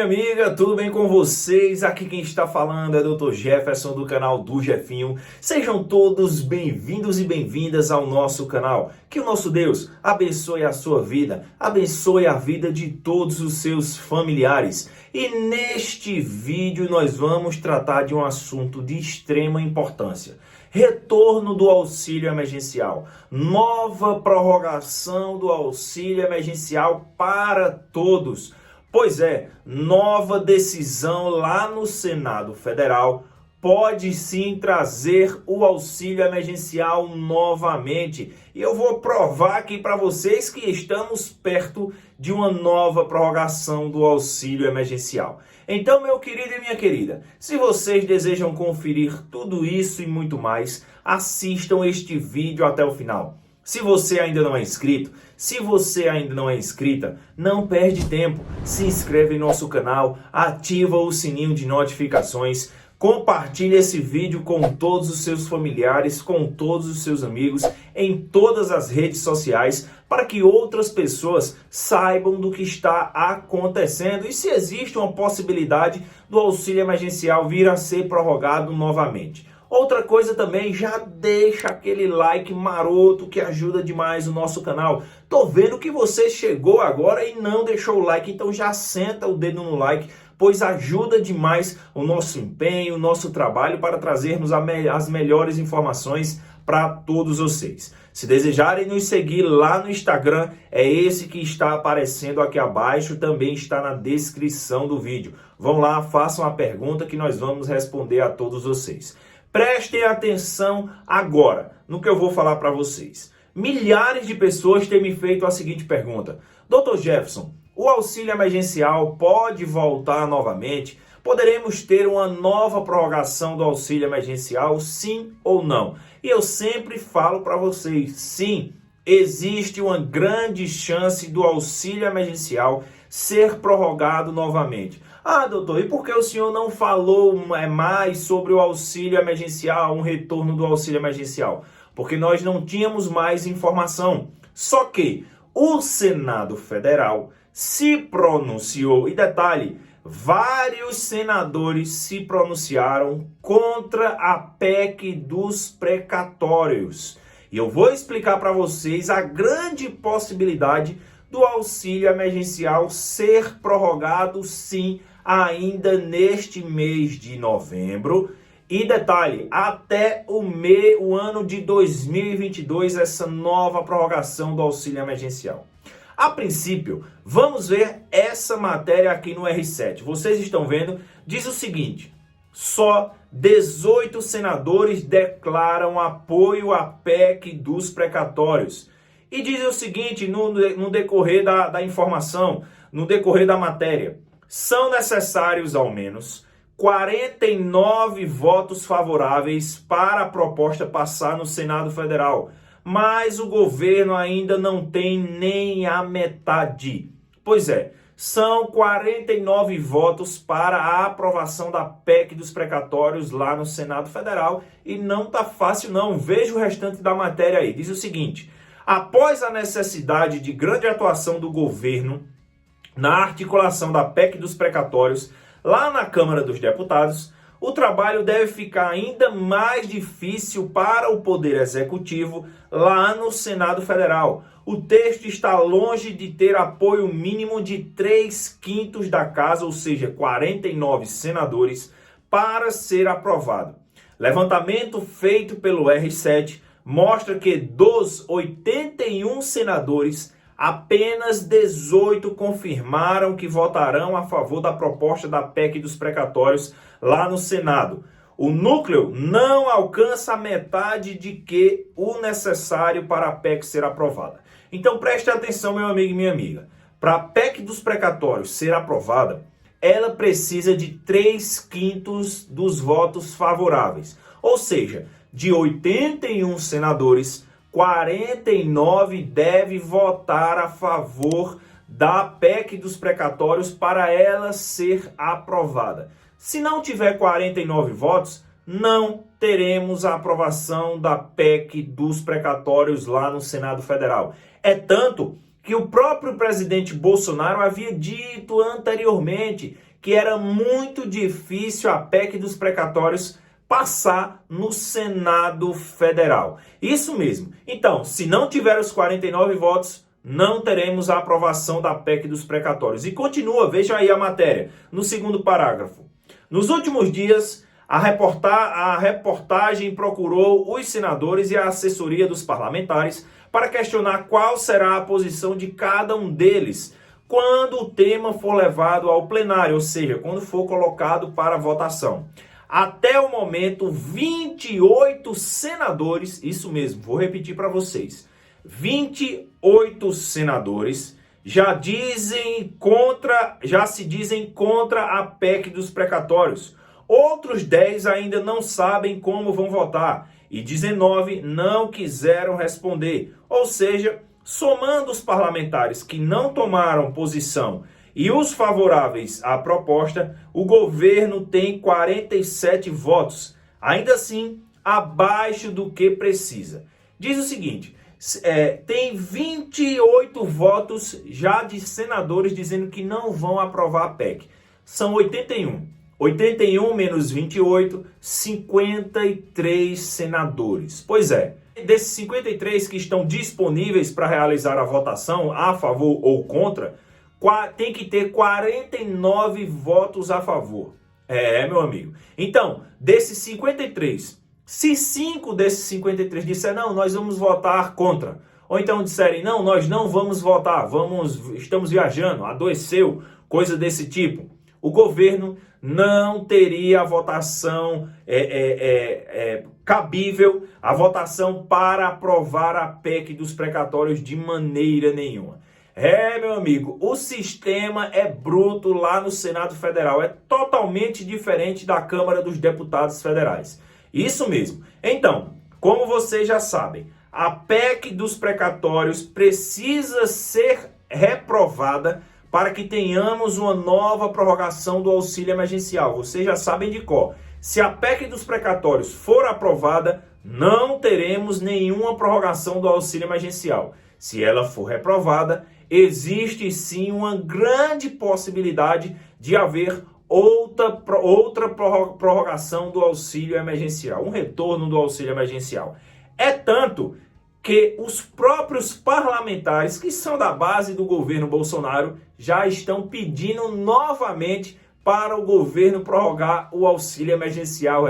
minha amiga, tudo bem com vocês? Aqui quem está falando é Dr. Jefferson do canal do Jefinho. Sejam todos bem-vindos e bem-vindas ao nosso canal. Que o nosso Deus abençoe a sua vida, abençoe a vida de todos os seus familiares. E neste vídeo nós vamos tratar de um assunto de extrema importância. Retorno do auxílio emergencial. Nova prorrogação do auxílio emergencial para todos. Pois é, nova decisão lá no Senado Federal pode sim trazer o auxílio emergencial novamente. E eu vou provar aqui para vocês que estamos perto de uma nova prorrogação do auxílio emergencial. Então, meu querido e minha querida, se vocês desejam conferir tudo isso e muito mais, assistam este vídeo até o final. Se você ainda não é inscrito, se você ainda não é inscrita, não perde tempo. Se inscreve em nosso canal, ativa o sininho de notificações, compartilhe esse vídeo com todos os seus familiares, com todos os seus amigos, em todas as redes sociais, para que outras pessoas saibam do que está acontecendo e se existe uma possibilidade do auxílio emergencial vir a ser prorrogado novamente. Outra coisa também, já deixa aquele like maroto que ajuda demais o nosso canal. Tô vendo que você chegou agora e não deixou o like, então já senta o dedo no like, pois ajuda demais o nosso empenho, o nosso trabalho para trazermos as melhores informações para todos vocês. Se desejarem nos seguir lá no Instagram, é esse que está aparecendo aqui abaixo, também está na descrição do vídeo. Vão lá, façam a pergunta que nós vamos responder a todos vocês. Prestem atenção agora no que eu vou falar para vocês. Milhares de pessoas têm me feito a seguinte pergunta: Dr. Jefferson, o auxílio emergencial pode voltar novamente? Poderemos ter uma nova prorrogação do auxílio emergencial, sim ou não? E eu sempre falo para vocês, sim, existe uma grande chance do auxílio emergencial ser prorrogado novamente. Ah, doutor, e por que o senhor não falou mais sobre o auxílio emergencial, um retorno do auxílio emergencial? Porque nós não tínhamos mais informação. Só que o Senado Federal se pronunciou, e detalhe, vários senadores se pronunciaram contra a PEC dos precatórios. E eu vou explicar para vocês a grande possibilidade do auxílio emergencial ser prorrogado, sim, ainda neste mês de novembro. E detalhe, até o ano de 2022, essa nova prorrogação do auxílio emergencial. A princípio, vamos ver essa matéria aqui no R7. Vocês estão vendo, diz o seguinte: só 18 senadores declaram apoio à PEC dos precatórios. E diz o seguinte, no decorrer da informação, no decorrer da matéria: são necessários ao menos 49 votos favoráveis para a proposta passar no Senado Federal, mas o governo ainda não tem nem a metade. Pois é, são 49 votos para a aprovação da PEC dos precatórios lá no Senado Federal e não tá fácil não. Veja o restante da matéria aí. Diz o seguinte: após a necessidade de grande atuação do governo na articulação da PEC dos precatórios lá na Câmara dos Deputados, o trabalho deve ficar ainda mais difícil para o Poder Executivo lá no Senado Federal. O texto está longe de ter apoio mínimo de 3/5 da casa, ou seja, 49 senadores, para ser aprovado. Levantamento feito pelo R7 mostra que dos 81 senadores, apenas 18 confirmaram que votarão a favor da proposta da PEC dos precatórios lá no Senado. O núcleo não alcança a metade de que o necessário para a PEC ser aprovada. Então preste atenção, meu amigo e minha amiga. Para a PEC dos precatórios ser aprovada, ela precisa de 3/5 dos votos favoráveis. Ou seja, de 81 senadores, 49 devem votar a favor da PEC dos precatórios para ela ser aprovada. Se não tiver 49 votos, não teremos a aprovação da PEC dos precatórios lá no Senado Federal. É tanto que o próprio presidente Bolsonaro havia dito anteriormente que era muito difícil a PEC dos precatórios passar no Senado Federal. Isso mesmo. Então, se não tiver os 49 votos, não teremos a aprovação da PEC dos precatórios. E continua, veja aí a matéria, no segundo parágrafo. Nos últimos dias, a reportagem procurou os senadores e a assessoria dos parlamentares para questionar qual será a posição de cada um deles quando o tema for levado ao plenário, ou seja, quando for colocado para votação. Até o momento, 28 senadores, isso mesmo, vou repetir para vocês, 28 senadores já se dizem contra a PEC dos precatórios. Outros 10 ainda não sabem como vão votar e 19 não quiseram responder. Ou seja, somando os parlamentares que não tomaram posição e os favoráveis à proposta, o governo tem 47 votos, ainda assim abaixo do que precisa. Diz o seguinte, tem 28 votos já de senadores dizendo que não vão aprovar a PEC. São 81. 81 menos 28, 53 senadores. Pois é, desses 53 que estão disponíveis para realizar a votação a favor ou contra, tem que ter 49 votos a favor. Meu amigo. Então, desses 53, se 5 desses 53 disserem, não, nós vamos votar contra, ou então disserem, não, nós não vamos votar, estamos viajando, adoeceu, coisa desse tipo, o governo não teria a votação cabível, a votação para aprovar a PEC dos precatórios de maneira nenhuma. Meu amigo, o sistema é bruto lá no Senado Federal, é totalmente diferente da Câmara dos Deputados Federais. Isso mesmo. Então, como vocês já sabem, a PEC dos precatórios precisa ser reprovada para que tenhamos uma nova prorrogação do auxílio emergencial. Vocês já sabem de cor. Se a PEC dos precatórios for aprovada, não teremos nenhuma prorrogação do auxílio emergencial. Se ela for reprovada, existe sim uma grande possibilidade de haver outra prorrogação do auxílio emergencial, um retorno do auxílio emergencial. É tanto que os próprios parlamentares, que são da base do governo Bolsonaro, já estão pedindo novamente para o governo prorrogar o auxílio emergencial.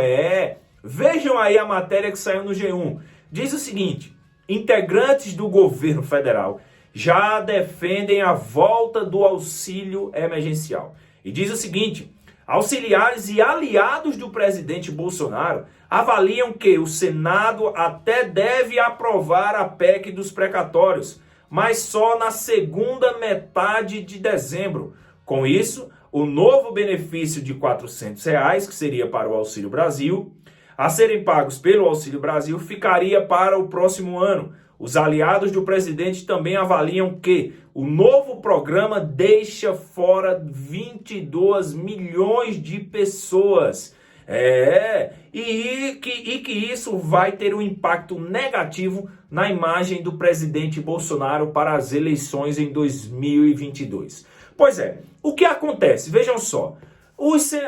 Vejam aí a matéria que saiu no G1. Diz o seguinte, integrantes do governo federal já defendem a volta do auxílio emergencial. E diz o seguinte, auxiliares e aliados do presidente Bolsonaro avaliam que o Senado até deve aprovar a PEC dos precatórios, mas só na segunda metade de dezembro. Com isso, o novo benefício de R$ 400, que seria para o Auxílio Brasil, a serem pagos pelo Auxílio Brasil, ficaria para o próximo ano. Os aliados do presidente também avaliam que o novo programa deixa fora 22 milhões de pessoas. E que isso vai ter um impacto negativo na imagem do presidente Bolsonaro para as eleições em 2022. Pois é, o que acontece? Vejam só,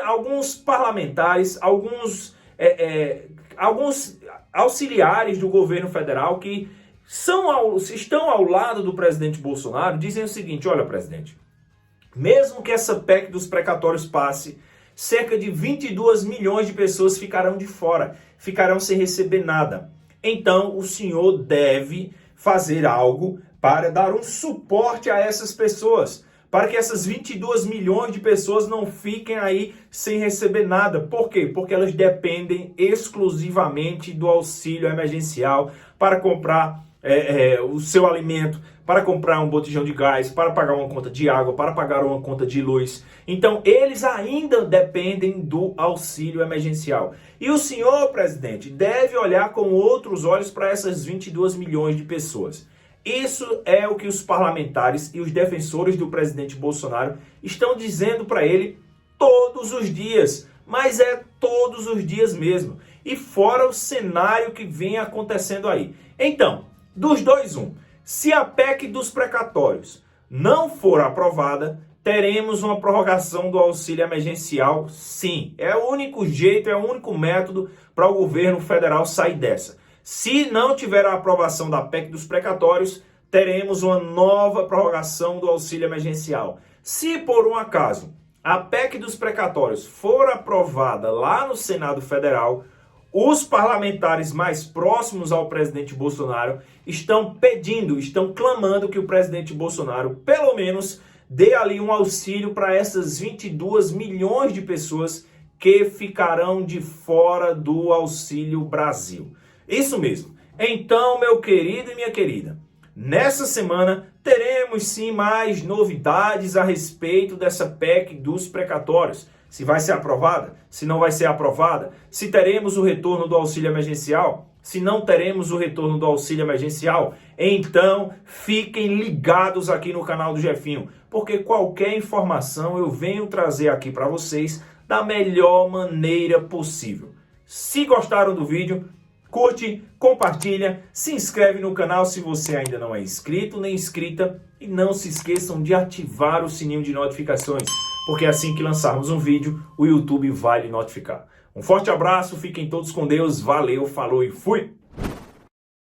alguns parlamentares, alguns auxiliares do governo federal que estão ao lado do presidente Bolsonaro, dizem o seguinte, olha, presidente, mesmo que essa PEC dos precatórios passe, cerca de 22 milhões de pessoas ficarão de fora, ficarão sem receber nada. Então, o senhor deve fazer algo para dar um suporte a essas pessoas, para que essas 22 milhões de pessoas não fiquem aí sem receber nada. Por quê? Porque elas dependem exclusivamente do auxílio emergencial para comprar o seu alimento, para comprar um botijão de gás, para pagar uma conta de água, para pagar uma conta de luz. Então, eles ainda dependem do auxílio emergencial. E o senhor, presidente, deve olhar com outros olhos para essas 22 milhões de pessoas. Isso é o que os parlamentares e os defensores do presidente Bolsonaro estão dizendo para ele todos os dias. Mas é todos os dias mesmo. E fora o cenário que vem acontecendo aí. Então, dos dois, se a PEC dos precatórios não for aprovada, teremos uma prorrogação do auxílio emergencial, sim. É o único jeito, é o único método para o governo federal sair dessa. Se não tiver a aprovação da PEC dos precatórios, teremos uma nova prorrogação do auxílio emergencial. Se por um acaso a PEC dos precatórios for aprovada lá no Senado Federal, os parlamentares mais próximos ao presidente Bolsonaro estão pedindo, estão clamando que o presidente Bolsonaro, pelo menos, dê ali um auxílio para essas 22 milhões de pessoas que ficarão de fora do Auxílio Brasil. Isso mesmo. Então, meu querido e minha querida, nessa semana teremos sim mais novidades a respeito dessa PEC dos precatórios. Se vai ser aprovada, se não vai ser aprovada, se teremos o retorno do auxílio emergencial, se não teremos o retorno do auxílio emergencial. Então, fiquem ligados aqui no canal do Jefinho, porque qualquer informação eu venho trazer aqui para vocês da melhor maneira possível. Se gostaram do vídeo, curte, compartilha, se inscreve no canal se você ainda não é inscrito nem inscrita e não se esqueçam de ativar o sininho de notificações, porque assim que lançarmos um vídeo, o YouTube vai lhe notificar. Um forte abraço, fiquem todos com Deus, valeu, falou e fui!